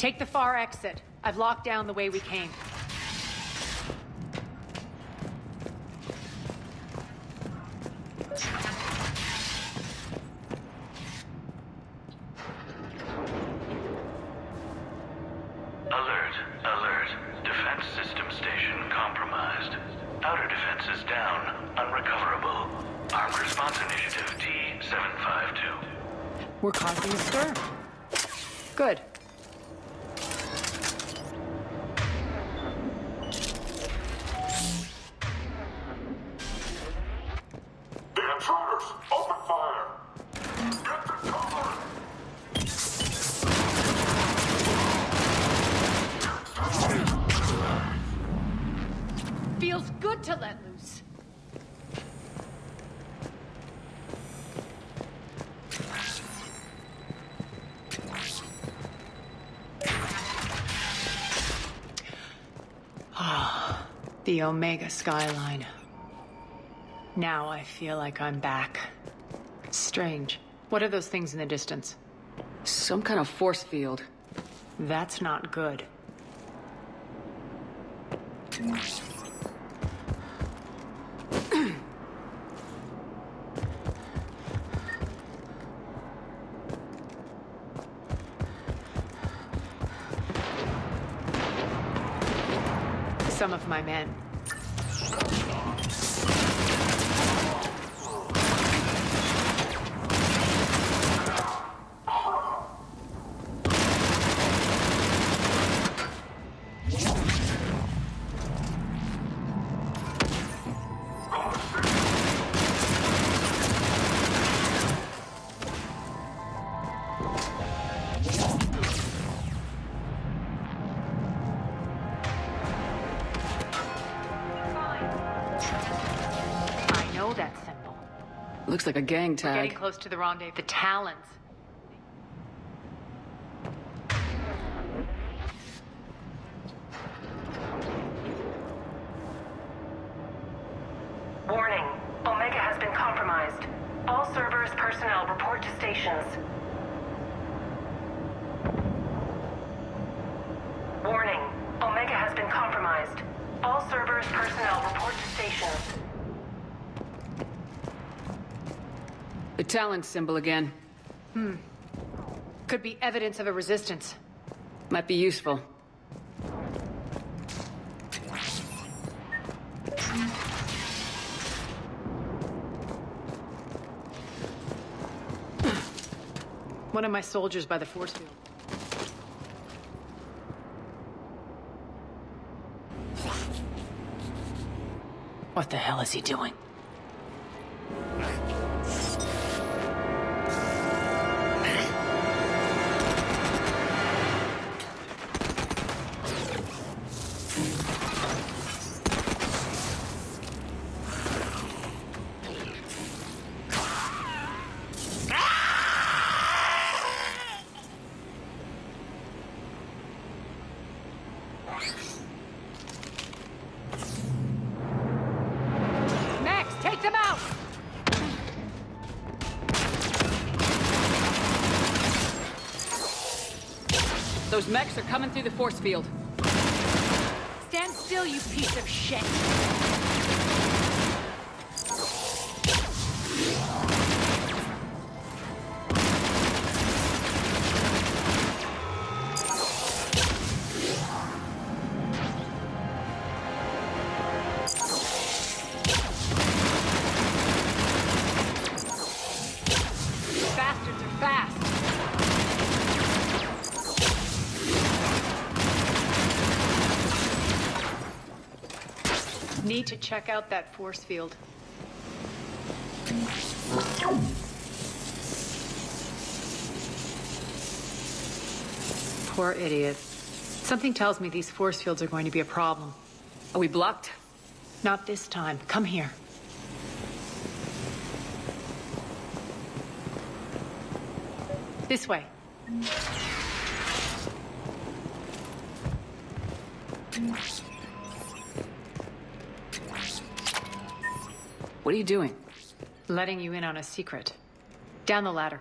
Take the far exit. I've locked down the way we came. Alert, alert. Defense system station compromised. Outer defenses down, unrecoverable. Armed response initiative T-752. We're causing a stir. Good. The intruders! Open fire! Get to cover! Feels good to let loose. Ah, the Omega skyline. Now I feel like I'm back. Strange. What are those things in the distance? Some kind of force field. That's not good. Some of my men. That symbol. Looks like a gang We're tag. getting close to the rendezvous. The Talons. Warning. Omega has been compromised. All Cerberus personnel report to stations. Warning. Omega has been compromised. All Cerberus personnel report to stations. The Talon symbol again. Could be evidence of a resistance. Might be useful. One of my soldiers by the force field. What the hell is he doing? Take them out! Those mechs are coming through the force field. Stand still, you piece of shit! Bastards are fast! Need to check out that force field. Poor idiot. Something tells me these force fields are going to be a problem. Are we blocked? Not this time. Come here. This way. What are you doing? Letting you in on a secret. Down the ladder.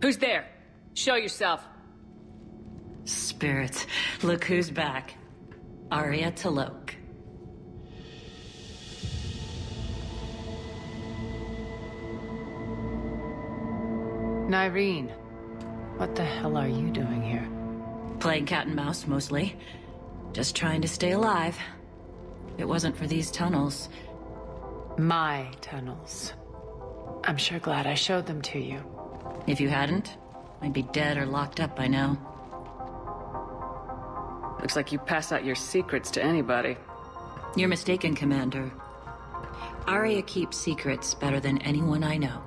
Who's there? Show yourself. Spirits, look who's back. Arya Talok. Nyreen, what the hell are you doing here? Playing cat and mouse, mostly. Just trying to stay alive. If it wasn't for these tunnels. My tunnels. I'm sure glad I showed them to you. If you hadn't, I'd be dead or locked up by now. Looks like you pass out your secrets to anybody. You're mistaken, Commander. Arya keeps secrets better than anyone I know.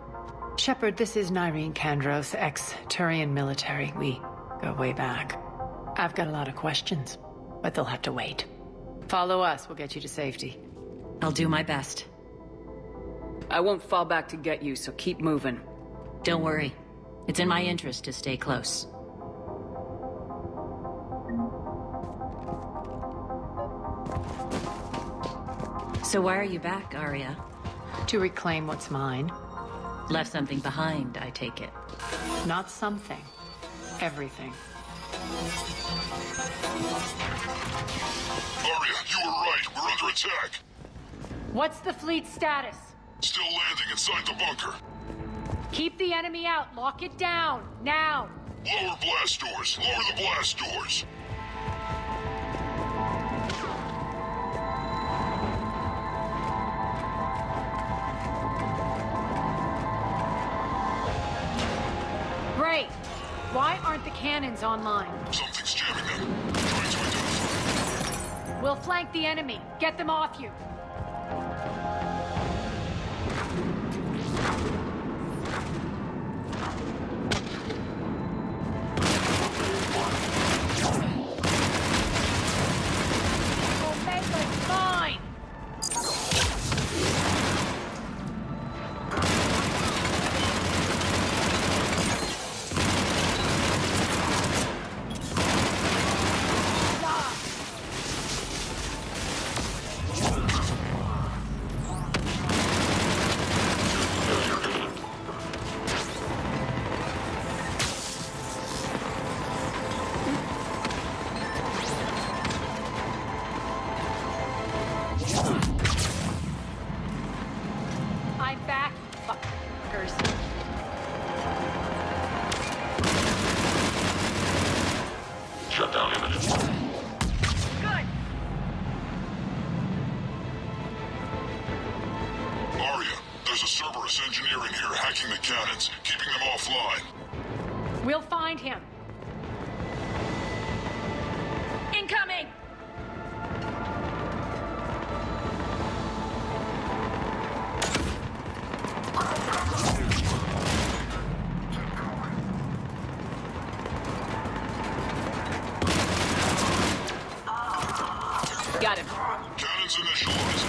Shepard, this is Nyreen Kandros, ex-Turian military. We go way back. I've got a lot of questions, but they'll have to wait. Follow us, we'll get you to safety. I'll do my best. I won't fall back to get you, so keep moving. Don't worry. It's in my interest to stay close. So why are you back, Arya? To reclaim what's mine. Left something behind, I take it. Not something. Everything. Arya, you were right. We're under attack. What's the fleet status? Still landing inside the bunker. Keep the enemy out. Lock it down. Now. Lower blast doors. Lower the blast doors. Great. Why aren't the cannons online? Something's jamming them. Trying to identify. We'll flank the enemy. Get them off you. Omega's mine! I'm back, fuckers. Shutdown imminent. Good. Arya, there's a Cerberus engineer in here hacking the cannons, keeping them offline. We'll find him. Incoming! Got him. Cannons initialized.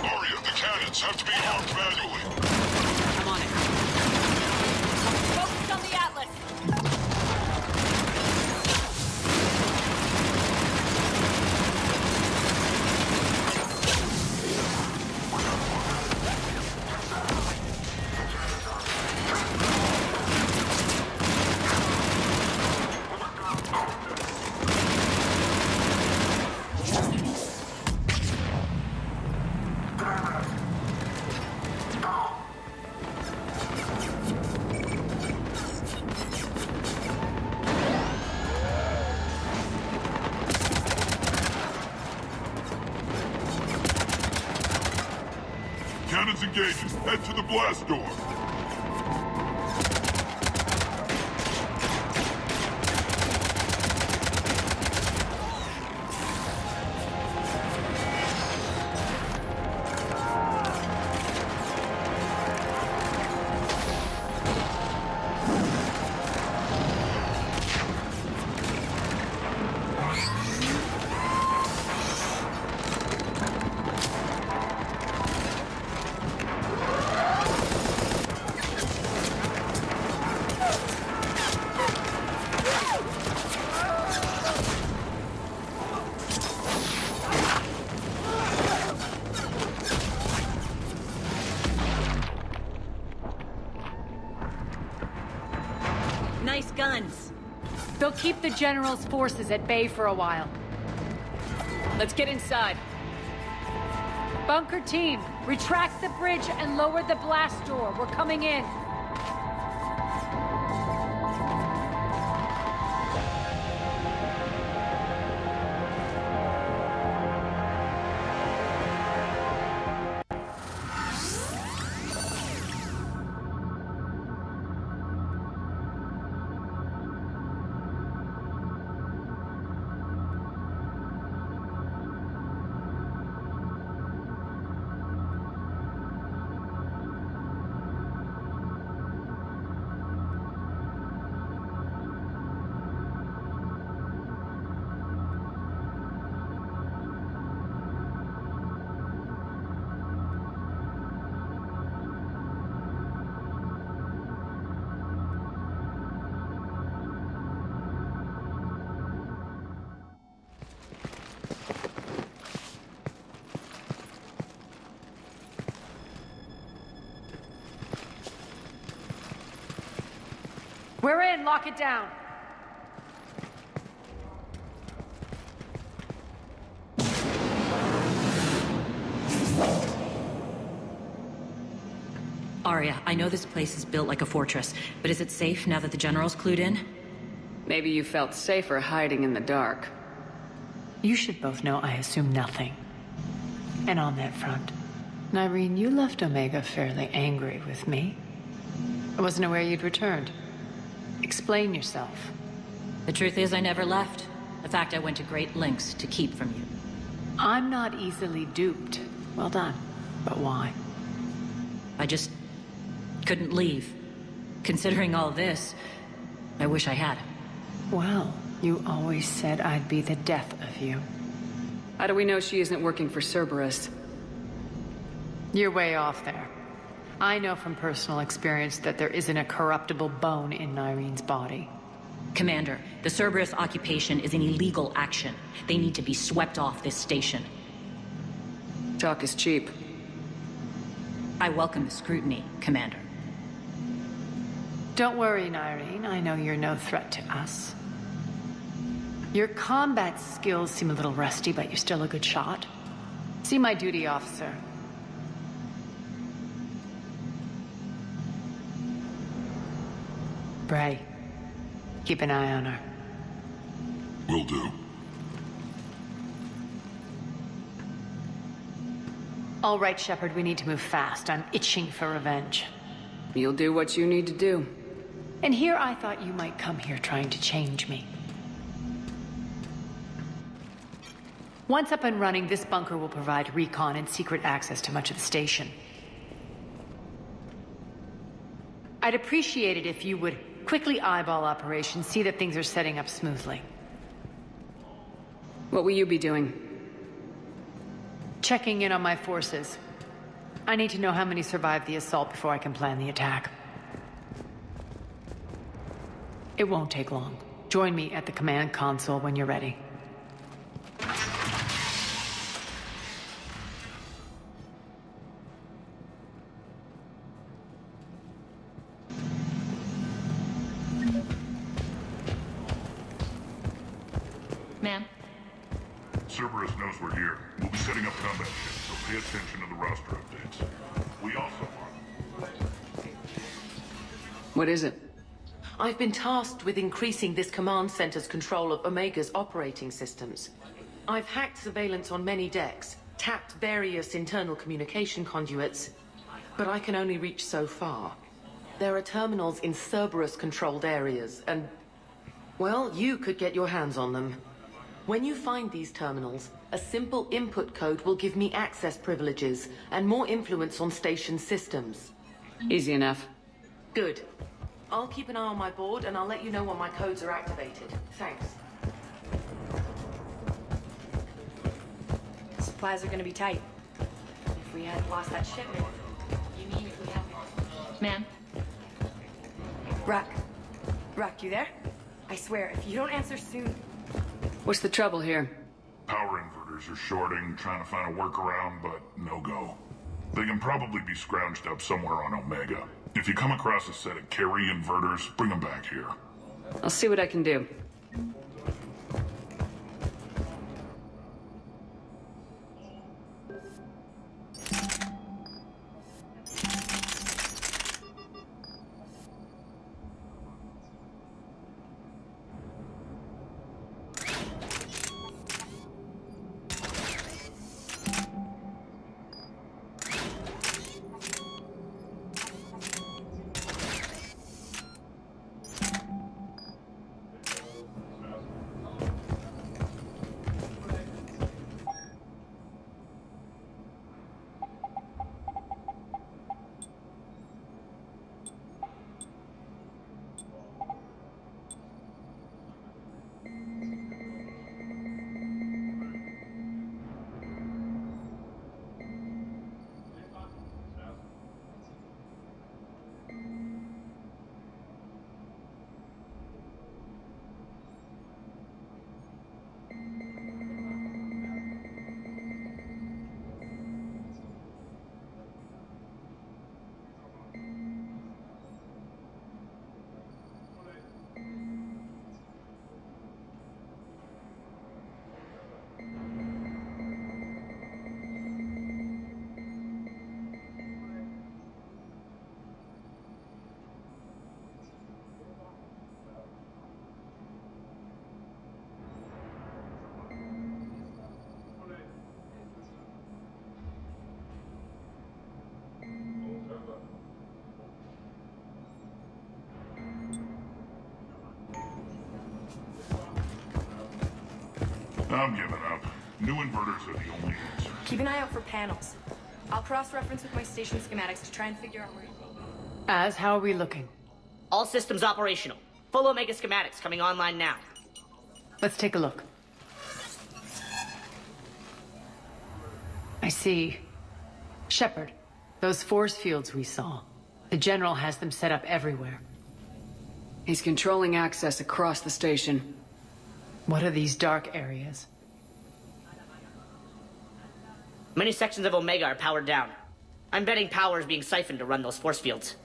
Arya, the cannons have to be armed manually. I'm on it. Focus on the Atlas. Cannons engaging. Head to the blast door. guns. They'll keep the General's forces at bay for a while. Let's get inside. Bunker team, retract the bridge and lower the blast door. We're coming in. We're in, lock it down. Arya, I know this place is built like a fortress, but is it safe now that the General's clued in? Maybe you felt safer hiding in the dark. You should both know I assume nothing. And on that front, Nyreen, you left Omega fairly angry with me. I wasn't aware you'd returned. Explain yourself. The truth is I never left. The fact I went to great lengths to keep from you. I'm not easily duped. Well done. But why? I just couldn't leave. Considering all this, I wish I had. Well, you always said I'd be the death of you. How do we know she isn't working for Cerberus? You're way off there. I know from personal experience that there isn't a corruptible bone in Nyreen's body. Commander, the Cerberus occupation is an illegal action. They need to be swept off this station. Talk is cheap. I welcome the scrutiny, Commander. Don't worry, Nyreen. I know you're no threat to us. Your combat skills seem a little rusty, but you're still a good shot. See my duty officer. Bray, keep an eye on her. Will do. All right, Shepard, we need to move fast. I'm itching for revenge. You'll do what you need to do. And here I thought you might come here trying to change me. Once up and running, this bunker will provide recon and secret access to much of the station. I'd appreciate it if you would quickly eyeball operations, see that things are setting up smoothly. What will you be doing? Checking in on my forces. I need to know how many survived the assault before I can plan the attack. It won't take long. Join me at the command console when you're ready. Ma'am? Cerberus knows we're here. We'll be setting up combat ships, so pay attention to the roster updates. We also are. What is it? I've been tasked with increasing this command center's control of Omega's operating systems. I've hacked surveillance on many decks, tapped various internal communication conduits, but I can only reach so far. There are terminals in Cerberus-controlled areas, and, well, you could get your hands on them. When you find these terminals, a simple input code will give me access privileges and more influence on station systems. Easy enough. Good. I'll keep an eye on my board, and I'll let you know when my codes are activated. Thanks. Supplies are gonna be tight. If we had lost that shipment, you mean if we had... Ma'am? Rock, you there? I swear, if you don't answer soon... What's the trouble here? Power inverters are shorting, trying to find a workaround, but no go. They can probably be scrounged up somewhere on Omega. If you come across a set of carry inverters, bring them back here. I'll see what I can do. I'm giving up. New inverters are the only answer. Keep an eye out for panels. I'll cross-reference with my station schematics to try and figure out where... Az, how are we looking? All systems operational. Full Omega schematics coming online now. Let's take a look. I see. Shepard, those force fields we saw. The General has them set up everywhere. He's controlling access across the station. What are these dark areas? Many sections of Omega are powered down. I'm betting power is being siphoned to run those force fields.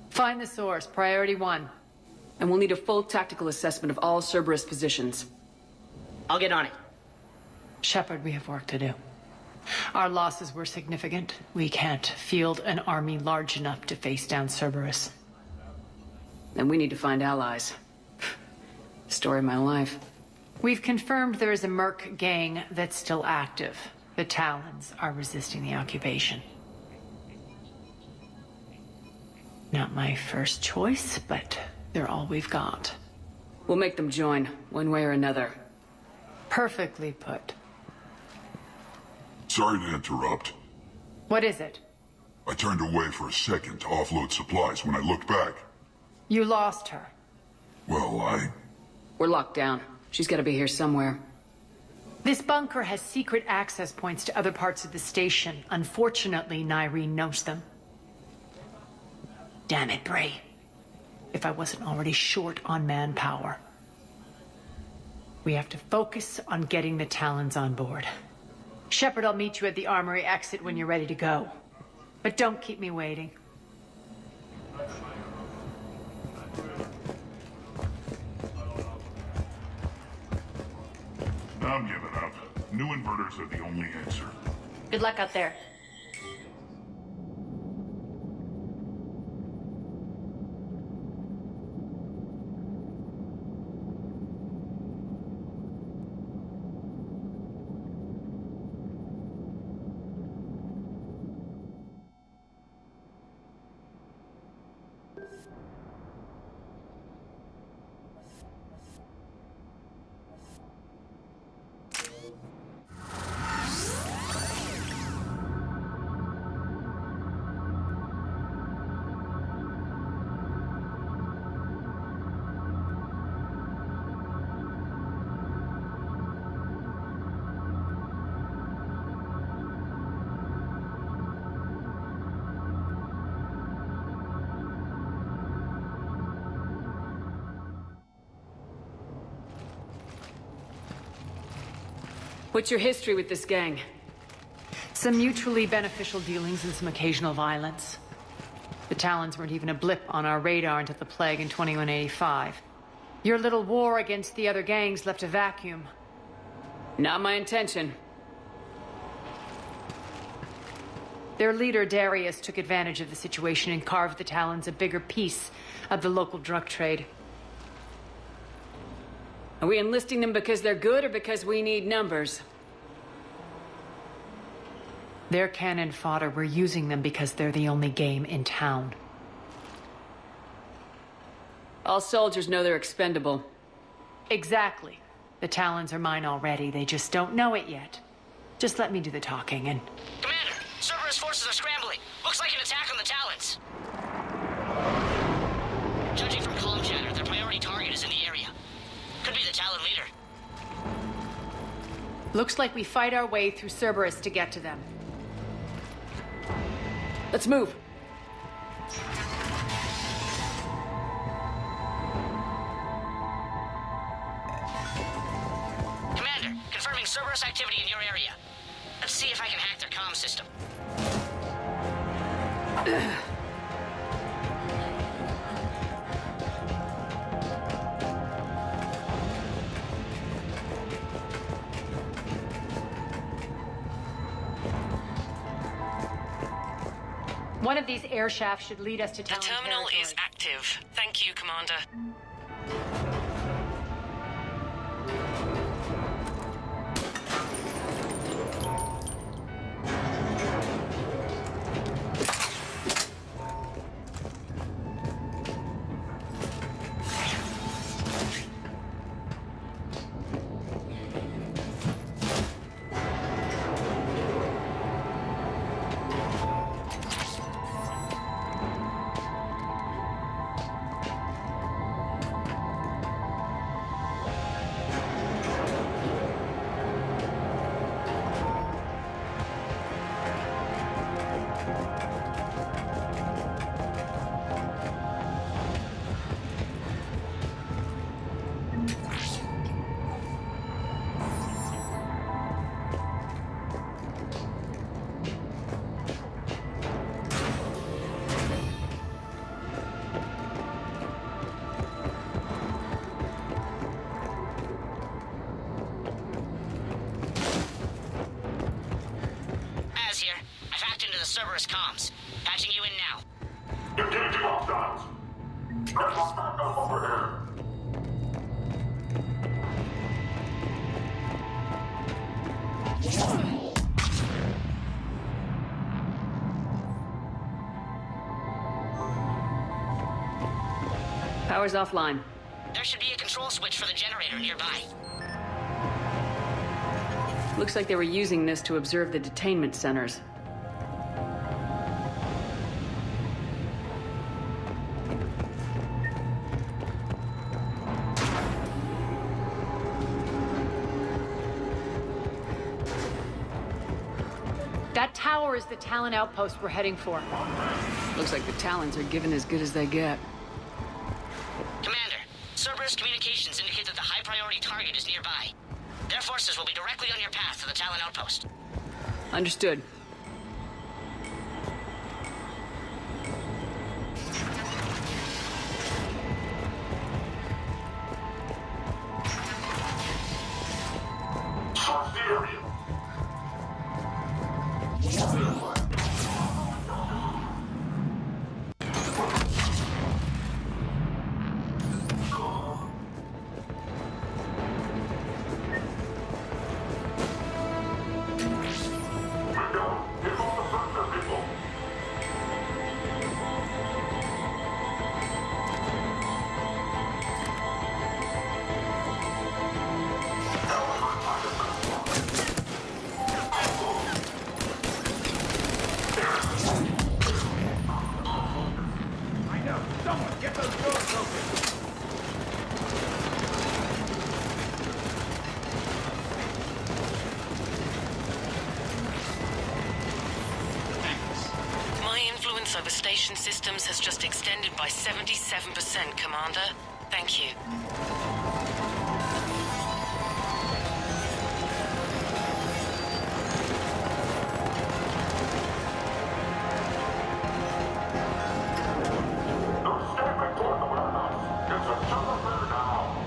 Find the source, priority 1. And we'll need a full tactical assessment of all Cerberus positions. I'll get on it. Shepard, we have work to do. Our losses were significant. We can't field an army large enough to face down Cerberus. And we need to find allies. Story of my life. We've confirmed there is a Merc gang that's still active. The Talons are resisting the occupation. Not my first choice, but they're all we've got. We'll make them join, one way or another. Perfectly put. Sorry to interrupt. What is it? I turned away for a second to offload supplies. When I looked back, You lost her. well, We're locked down. She's gotta be here somewhere. This bunker has secret access points to other parts of the station. Unfortunately, Nyreen knows them. Damn it, Bray. If I wasn't already short on manpower. We have to focus on getting the Talons on board. Shepard, I'll meet you at the armory exit when you're ready to go. But don't keep me waiting. I'm giving up. New inverters are the only answer. Good luck out there. What's your history with this gang? Some mutually beneficial dealings and some occasional violence. The Talons weren't even a blip on our radar until the plague in 2185. Your little war against the other gangs left a vacuum. Not my intention. Their leader, Darius, took advantage of the situation and carved the Talons a bigger piece of the local drug trade. Are we enlisting them because they're good or because we need numbers? They're cannon fodder. We're using them because they're the only game in town. All soldiers know they're expendable. Exactly. The Talons are mine already. They just don't know it yet. Just let me do the talking and... Commander, Cerberus forces are scrambling. Looks like an attack on the Talons. Judging from comm chatter, their priority target is in the area. Could be the Talon leader. Looks like we fight our way through Cerberus to get to them. Let's move. Commander, confirming Cerberus activity in your area. Let's see if I can hack their comm system. One of these air shafts should lead us to The Talon terminal territory. is active. Thank you, Commander. Az here. I've hacked into the Cerberus comms. Patching you in now. Engaging hostiles! There's a backup over here! Power's offline. There should be a control switch for the generator nearby. Looks like they were using this to observe the detainment centers. That tower is the Talon outpost we're heading for. Looks like the Talons are given as good as they get. Commander, Cerberus communications indicate that the high-priority target is nearby. Their forces will be directly on your path to the Talon outpost. Understood. Search the area! Window, hit on the front, people! My influence over station systems has just extended by 77%, Commander. Thank you. They're stepping toward the warehouse! It's a telephone now!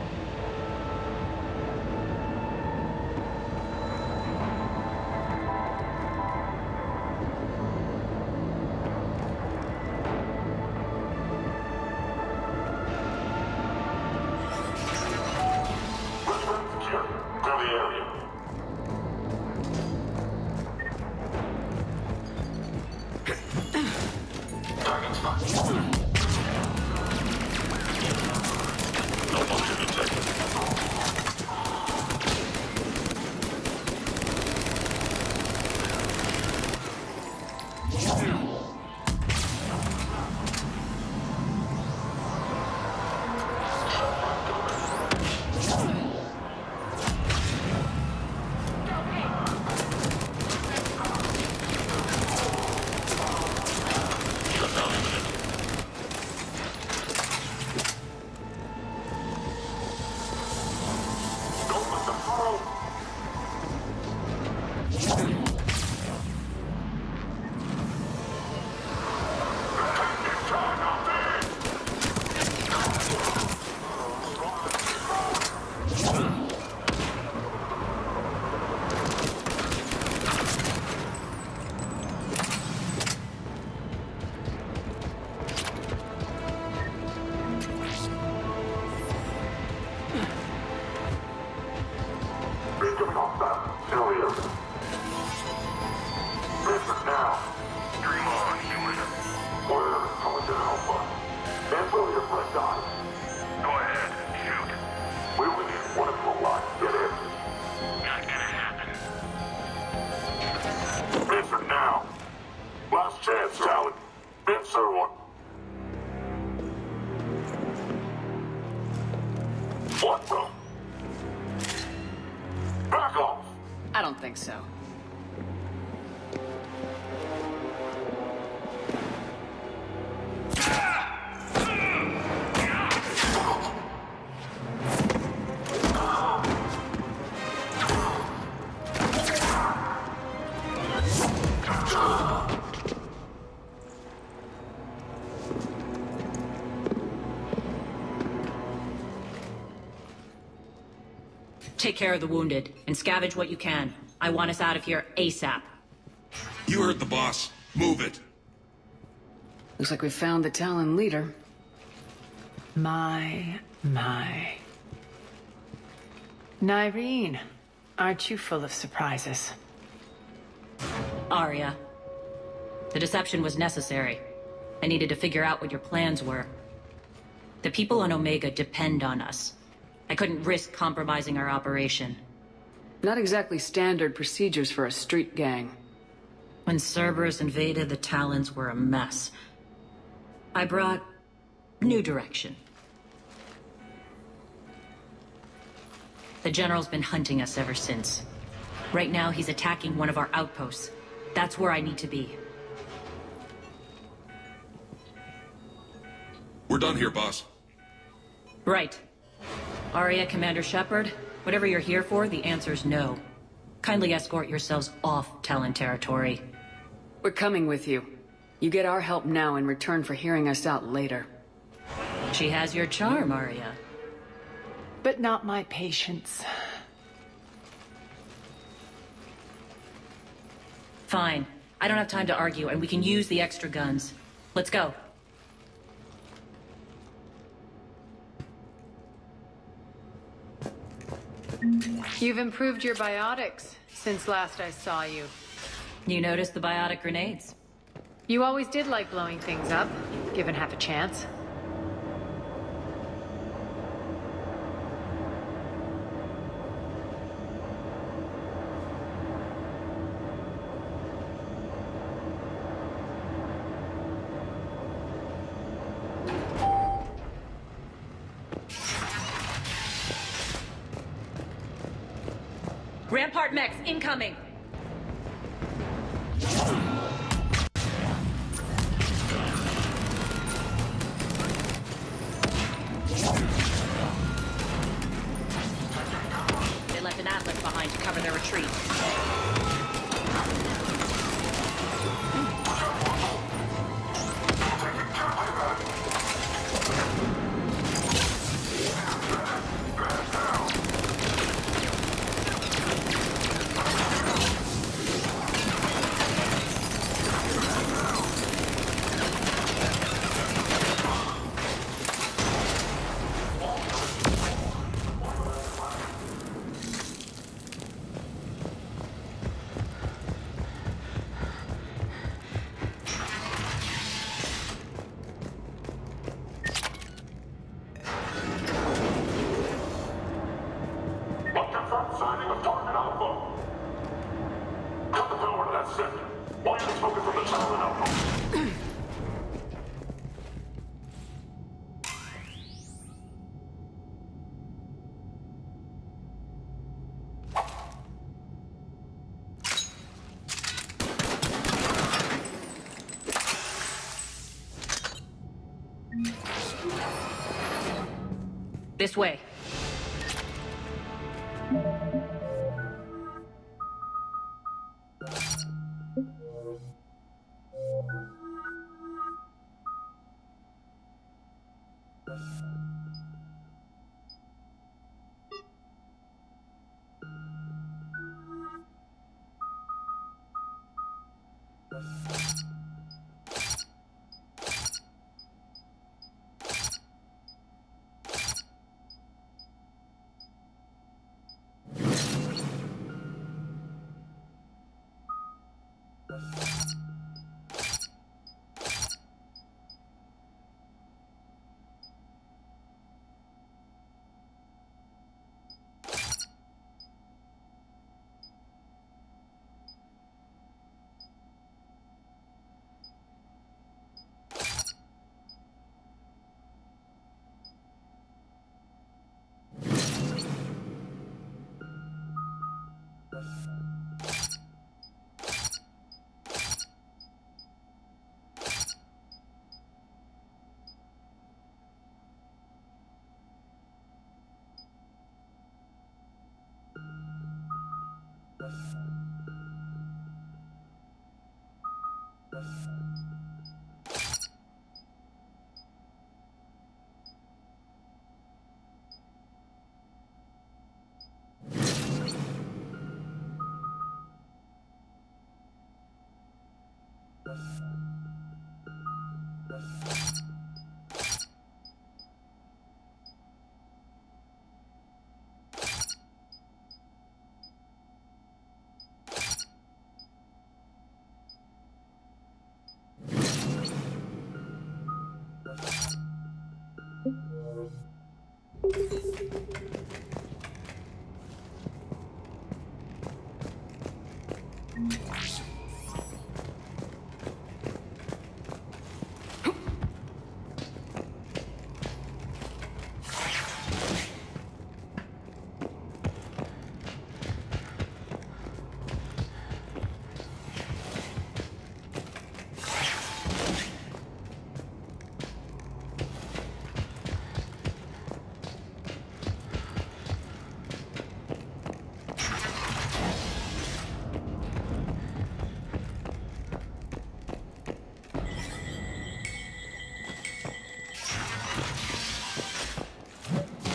What the? Back off! I don't think so. Take care of the wounded, and scavenge what you can. I want us out of here ASAP. You heard the boss. Move it. Looks like we found the Talon leader. My. Nyreen, aren't you full of surprises? Arya. The deception was necessary. I needed to figure out what your plans were. The people on Omega depend on us. I couldn't risk compromising our operation. Not exactly standard procedures for a street gang. When Cerberus invaded, the Talons were a mess. I brought new direction. The General's been hunting us ever since. Right now, he's attacking one of our outposts. That's where I need to be. We're done here, boss. Right. Arya, Commander Shepard, whatever you're here for, the answer's no. Kindly escort yourselves off Talon territory. We're coming with you. You get our help now in return for hearing us out later. She has your charm, Arya. But not my patience. Fine. I don't have time to argue, and we can use the extra guns. Let's go. You've improved your biotics since last I saw you. You noticed the biotic grenades? You always did like blowing things up, given half a chance. Rampart mechs incoming! They left an atlas behind to cover their retreat. This way.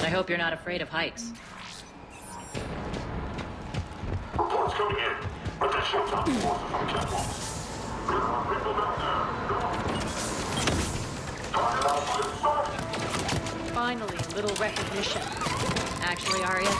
I hope you're not afraid of heights. Reports coming in. Additional task forces on catwalk. There are people down there. Target outside start. Finally, a little recognition. Actually, Arya,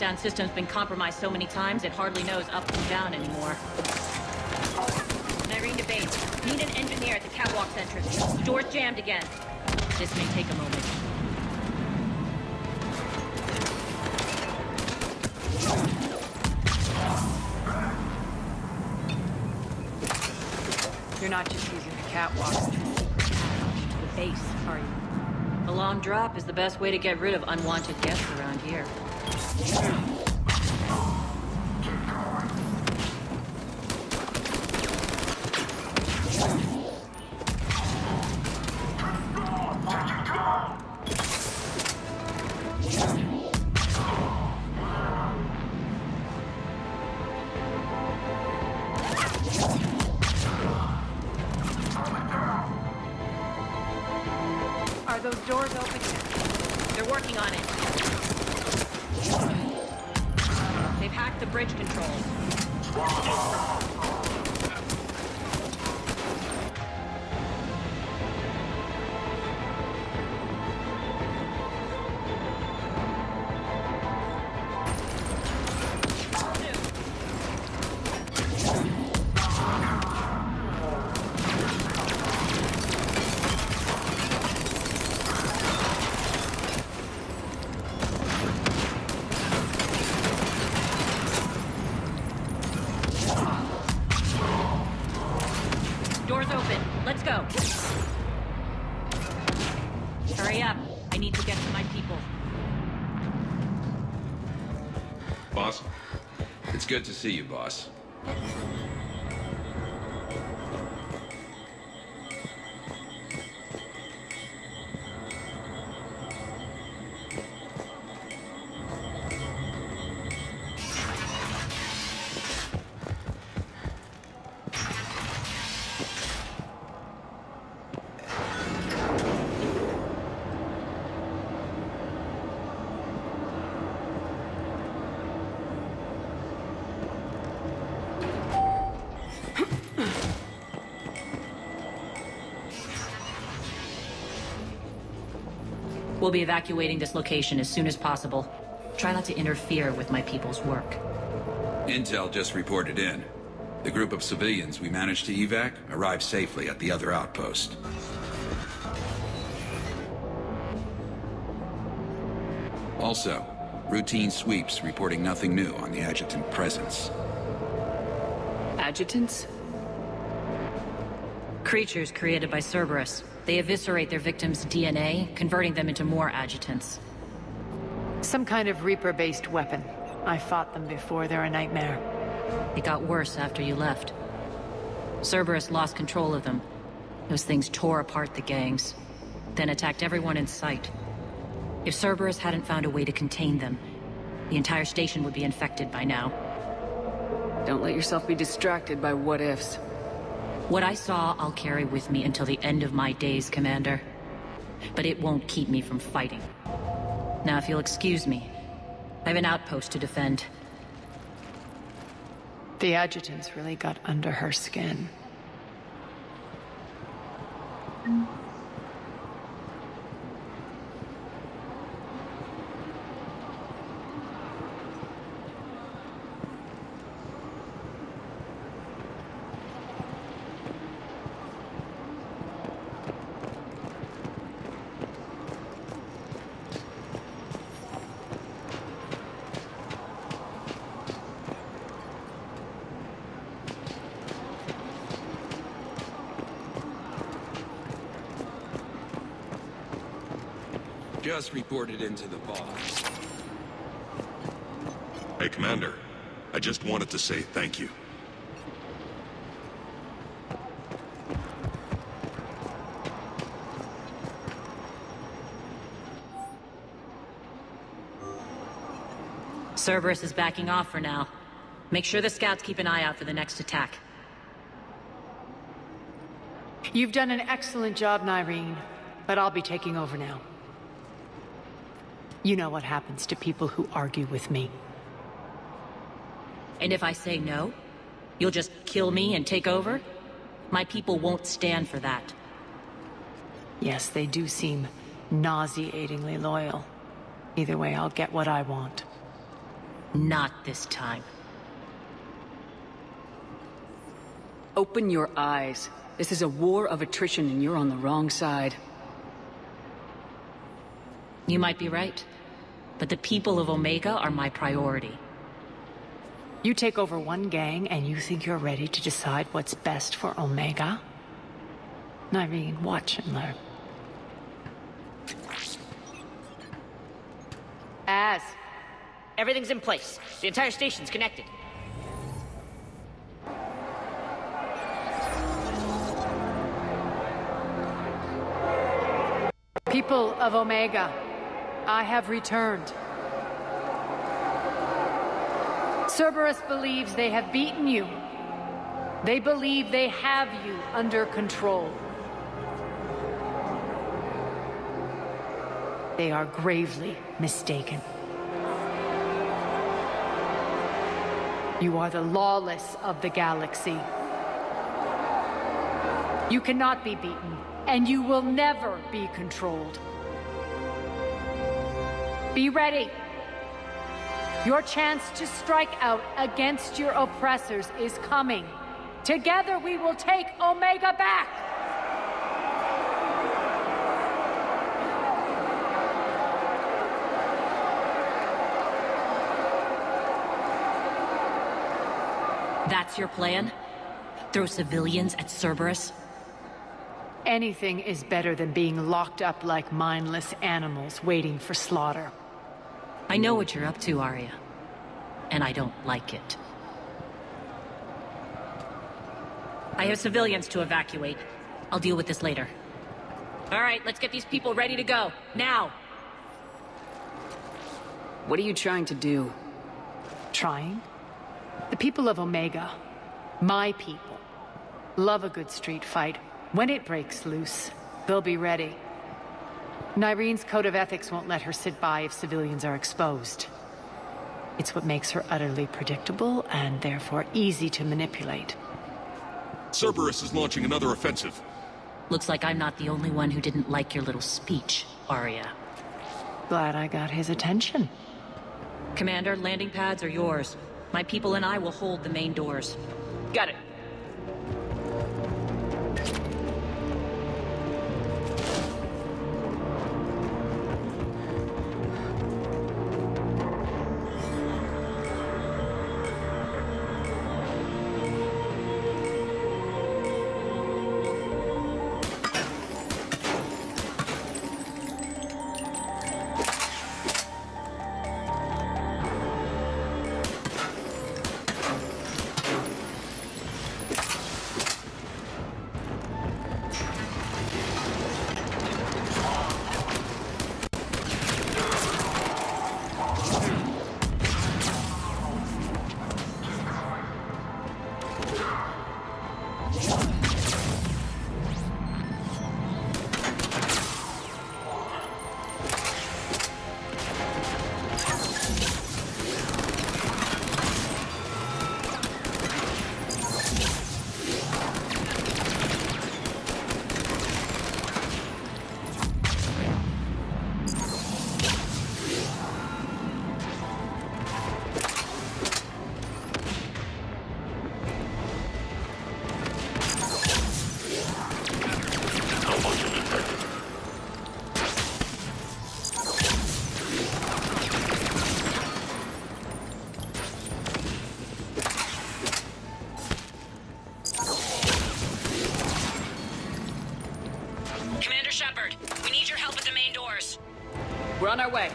lockdown system's been compromised so many times it hardly knows up and down anymore. Irene to base. Need an engineer at the catwalk's entrance. The door's jammed again. This may take a moment. You're not just using the catwalk to The base, are you? A long drop is the best way to get rid of unwanted guests around here. Are those doors open yet? They're working on it. They've hacked the bridge controls. Doors open. Let's go. Hurry up. I need to get to my people. Boss? It's good to see you, boss. We'll be evacuating this location as soon as possible. Try not to interfere with my people's work. Intel just reported in. The group of civilians we managed to evac arrived safely at the other outpost. Also, routine sweeps reporting nothing new on the adjutant presence. Adjutants? Creatures created by Cerberus. They eviscerate their victims' DNA, converting them into more adjutants. Some kind of Reaper-based weapon. I fought them before. They're a nightmare. It got worse after you left. Cerberus lost control of them. Those things tore apart the gangs, then attacked everyone in sight. If Cerberus hadn't found a way to contain them, the entire station would be infected by now. Don't let yourself be distracted by what-ifs. What I saw, I'll carry with me until the end of my days, Commander. But it won't keep me from fighting. Now, if you'll excuse me, I have an outpost to defend. The adjutants really got under her skin. Just reported into the boss. Hey, Commander. I just wanted to say thank you. Cerberus is backing off for now. Make sure the scouts keep an eye out for the next attack. You've done an excellent job, Nyreen, but I'll be taking over now. You know what happens to people who argue with me. And if I say no, you'll just kill me and take over? My people won't stand for that. Yes, they do seem nauseatingly loyal. Either way, I'll get what I want. Not this time. Open your eyes. This is a war of attrition and you're on the wrong side. You might be right, but the people of Omega are my priority. You take over one gang and you think you're ready to decide what's best for Omega? Nyreen, watch and learn. Everything's in place. The entire station's connected. People of Omega, I have returned. Cerberus believes they have beaten you. They believe they have you under control. They are gravely mistaken. You are the lawless of the galaxy. You cannot be beaten, and you will never be controlled. Be ready. Your chance to strike out against your oppressors is coming. Together we will take Omega back! That's your plan? Throw civilians at Cerberus? Anything is better than being locked up like mindless animals waiting for slaughter. I know what you're up to, Arya. And I don't like it. I have civilians to evacuate. I'll deal with this later. All right, let's get these people ready to go. Now! What are you trying to do? Trying? The people of Omega, my people, love a good street fight. When it breaks loose, they'll be ready. Nyrene's code of ethics won't let her sit by if civilians are exposed. It's what makes her utterly predictable and therefore easy to manipulate. Cerberus is launching another offensive. Looks like I'm not the only one who didn't like your little speech, Arya. Glad I got his attention. Commander, landing pads are yours. My people and I will hold the main doors. Got it. We're on our way.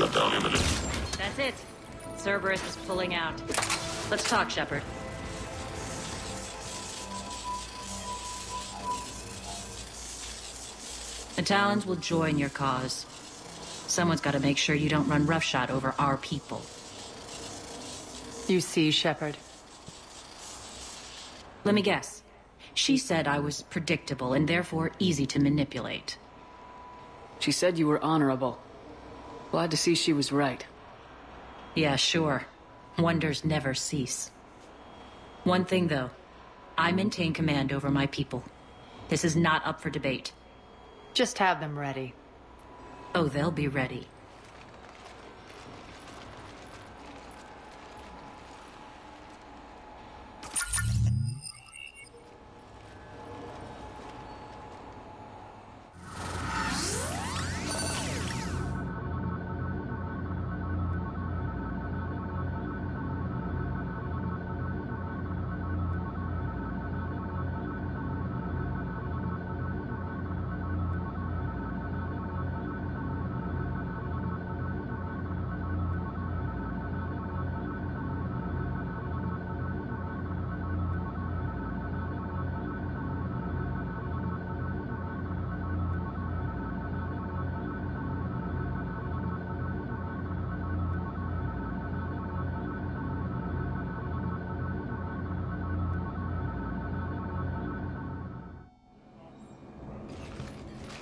Shutdown imminent. That's it. Cerberus is pulling out. Let's talk, Shepard. The Talons will join your cause. Someone's got to make sure you don't run roughshod over our people. You see, Shepard? Let me guess. She said I was predictable and therefore easy to manipulate. She said you were honorable. Glad to see she was right. Yeah, sure. Wonders never cease. One thing, though. I maintain command over my people. This is not up for debate. Just have them ready. Oh, they'll be ready.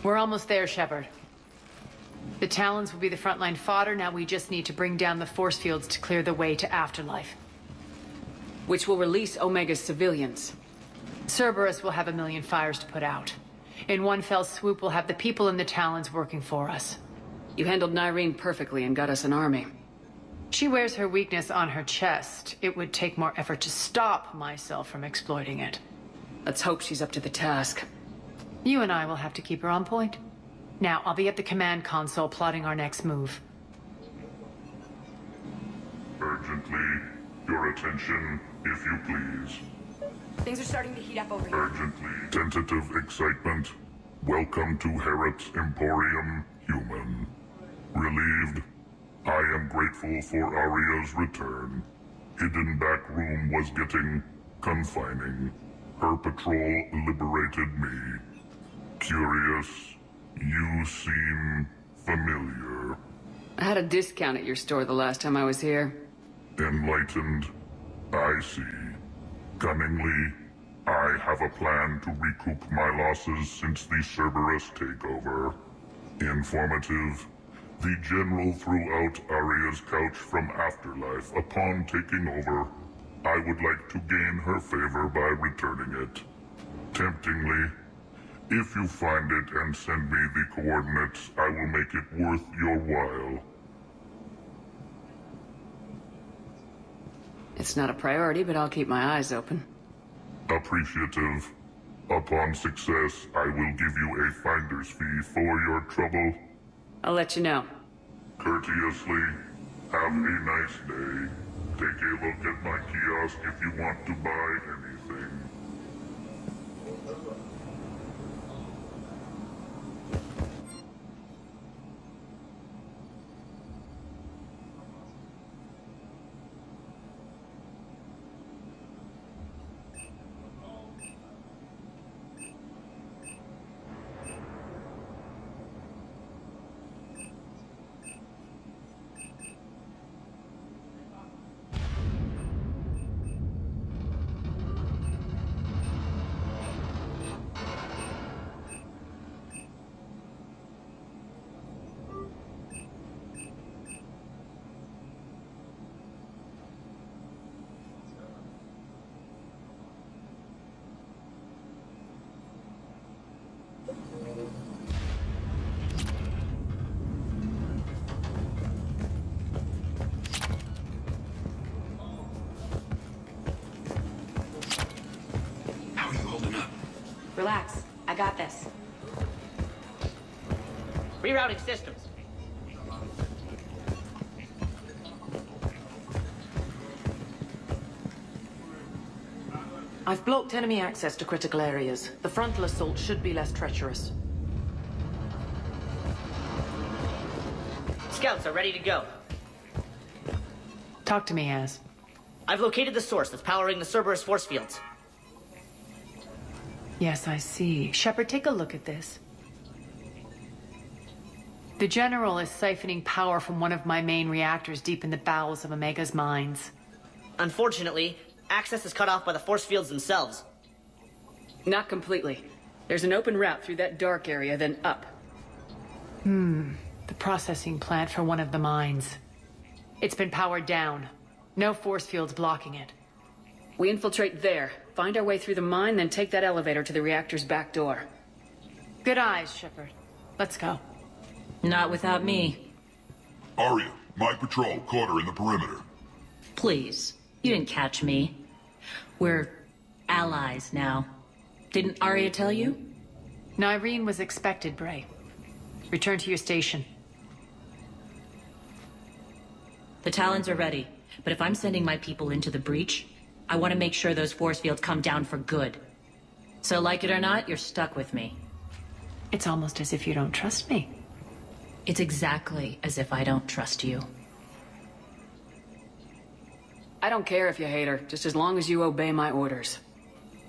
We're almost there, Shepard. The Talons will be the frontline fodder. Now we just need to bring down the force fields to clear the way to Afterlife. Which will release Omega's civilians. Cerberus will have a million fires to put out. In one fell swoop, we'll have the people in the Talons working for us. You handled Nyreen perfectly and got us an army. She wears her weakness on her chest. It would take more effort to stop myself from exploiting it. Let's hope she's up to the task. You and I will have to keep her on point. Now, I'll be at the command console plotting our next move. Urgently, your attention, if you please. Things are starting to heat up over here. Urgently, tentative excitement. Welcome to Harrot's Emporium, human. Relieved, I am grateful for Aria's return. Hidden back room was getting confining. Her patrol liberated me. Curious, you seem familiar. I had a discount at your store the last time I was here. Enlightened, I see. Cunningly, I have a plan to recoup my losses since the Cerberus takeover. Informative, the General threw out Aria's couch from Afterlife upon taking over. I would like to gain her favor by returning it. Temptingly, if you find it and send me the coordinates, I will make it worth your while. It's not a priority, but I'll keep my eyes open. Appreciative. Upon success, I will give you a finder's fee for your trouble. I'll let you know. Courteously, have a nice day. Take a look at my kiosk if you want to buy anything. How are you holding up? Relax. I got this. Rerouting systems. I've blocked enemy access to critical areas. The frontal assault should be less treacherous. Scouts are ready to go. Talk to me, Az. I've located the source that's powering the Cerberus force fields. Yes, I see. Shepard, take a look at this. The General is siphoning power from one of my main reactors deep in the bowels of Omega's mines. Unfortunately, access is cut off by the force fields themselves. Not completely. There's an open route through that dark area, then up. The processing plant for one of the mines. It's been powered down. No force fields blocking it. We infiltrate there, find our way through the mine, then take that elevator to the reactor's back door. Good eyes, Shepard. Let's go. Not without me. Arya, my patrol caught her in the perimeter. Please. You didn't catch me. We're allies now. Didn't Arya tell you? Nyreen was expected, Bray. Return to your station. The Talons are ready, but if I'm sending my people into the breach, I want to make sure those force fields come down for good. So like it or not, you're stuck with me. It's almost as if you don't trust me. It's exactly as if I don't trust you. I don't care if you hate her, just as long as you obey my orders.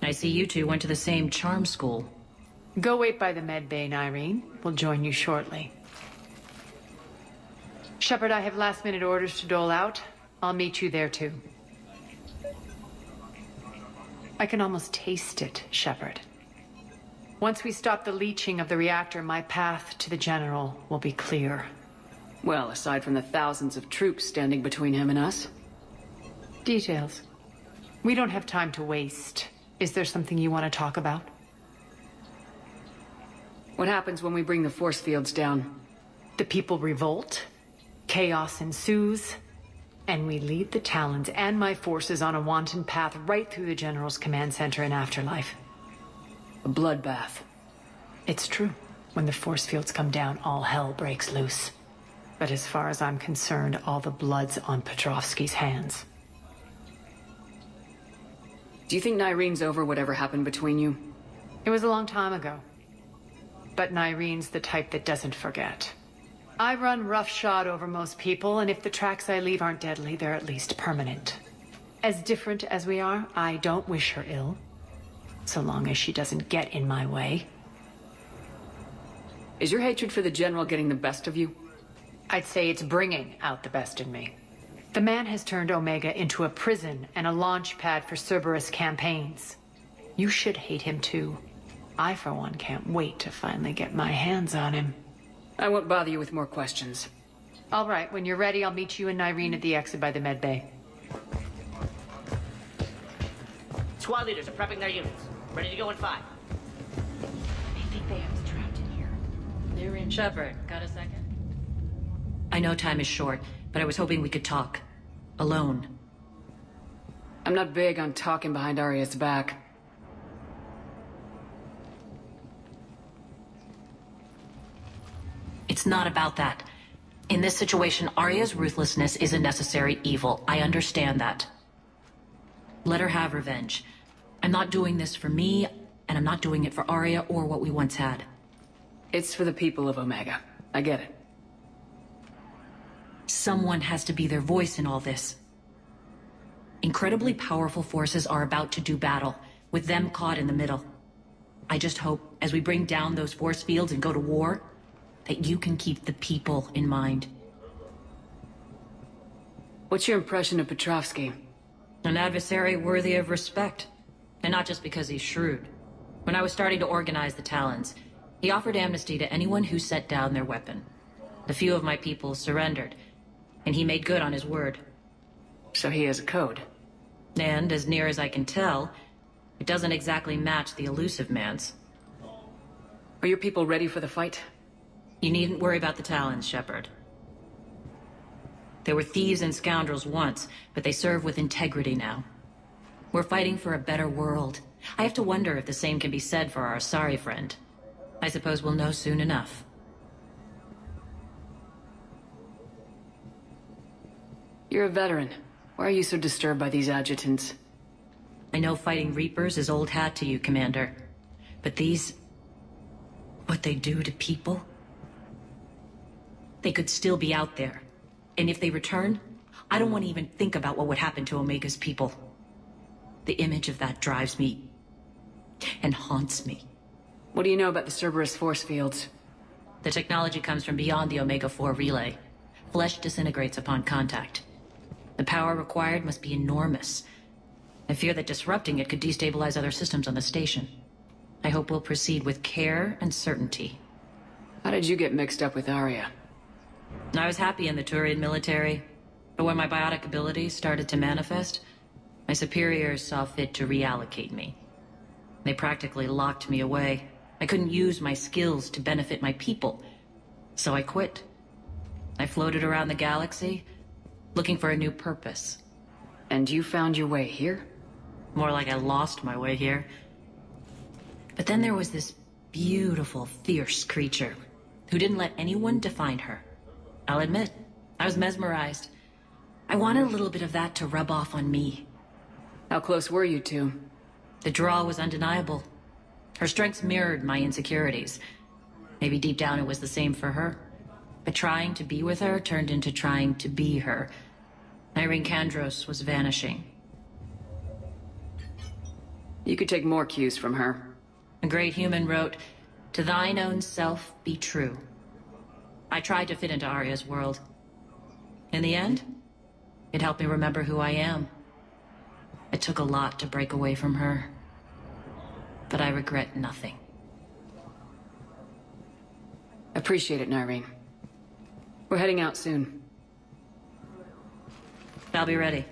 I see you two went to the same charm school. Go wait by the med bay, Nyreen. We'll join you shortly. Shepard, I have last-minute orders to dole out. I'll meet you there, too. I can almost taste it, Shepard. Once we stop the leaching of the reactor, my path to the General will be clear. Well, aside from the thousands of troops standing between him and us. Details. We don't have time to waste. Is there something you want to talk about? What happens when we bring the force fields down? The people revolt, chaos ensues, and we lead the Talons and my forces on a wanton path right through the General's command center and afterlife. A bloodbath. It's true. When the force fields come down, all hell breaks loose. But as far as I'm concerned, all the blood's on Petrovsky's hands. Do you think Nyreen's over whatever happened between you? It was a long time ago. But Nyreen's the type that doesn't forget. I run roughshod over most people, and if the tracks I leave aren't deadly, they're at least permanent. As different as we are, I don't wish her ill. So long as she doesn't get in my way. Is your hatred for the General getting the best of you? I'd say it's bringing out the best in me. The man has turned Omega into a prison and a launch pad for Cerberus campaigns. You should hate him too. I, for one, can't wait to finally get my hands on him. I won't bother you with more questions. All right, when you're ready, I'll meet you and Nyreen at the exit by the med bay. Squad leaders are prepping their units. Ready to go in 5. They think they have us trapped in here. They're in. Shepard, got a second? I know time is short, but I was hoping we could talk. Alone. I'm not big on talking behind Arya's back. It's not about that. In this situation, Arya's ruthlessness is a necessary evil. I understand that. Let her have revenge. I'm not doing this for me, and I'm not doing it for Arya or what we once had. It's for the people of Omega. I get it. Someone has to be their voice in all this. Incredibly powerful forces are about to do battle, with them caught in the middle. I just hope, as we bring down those force fields and go to war, that you can keep the people in mind. What's your impression of Petrovsky? An adversary worthy of respect. And not just because he's shrewd. When I was starting to organize the Talons, he offered amnesty to anyone who set down their weapon. A few of my people surrendered, and he made good on his word. So he has a code. And, as near as I can tell, it doesn't exactly match the elusive man's. Are your people ready for the fight? You needn't worry about the Talons, Shepard. They were thieves and scoundrels once, but they serve with integrity now. We're fighting for a better world. I have to wonder if the same can be said for our Asari friend. I suppose we'll know soon enough. You're a veteran. Why are you so disturbed by these adjutants? I know fighting Reapers is old hat to you, Commander. But these... what they do to people? They could still be out there. And if they return, I don't want to even think about what would happen to Omega's people. The image of that drives me... and haunts me. What do you know about the Cerberus force fields? The technology comes from beyond the Omega-4 relay. Flesh disintegrates upon contact. The power required must be enormous. I fear that disrupting it could destabilize other systems on the station. I hope we'll proceed with care and certainty. How did you get mixed up with Arya? I was happy in the Turian military, but when my biotic abilities started to manifest, my superiors saw fit to reallocate me. They practically locked me away. I couldn't use my skills to benefit my people, so I quit. I floated around the galaxy, looking for a new purpose. And you found your way here? More like I lost my way here. But then there was this beautiful, fierce creature who didn't let anyone define her. I'll admit, I was mesmerized. I wanted a little bit of that to rub off on me. How close were you two? The draw was undeniable. Her strengths mirrored my insecurities. Maybe deep down it was the same for her. But trying to be with her turned into trying to be her. Irene Kandros was vanishing. You could take more cues from her. A great human wrote, "To thine own self be true." I tried to fit into Arya's world. In the end, it helped me remember who I am. It took a lot to break away from her, but I regret nothing. Appreciate it, Nyreen. We're heading out soon. I'll be ready.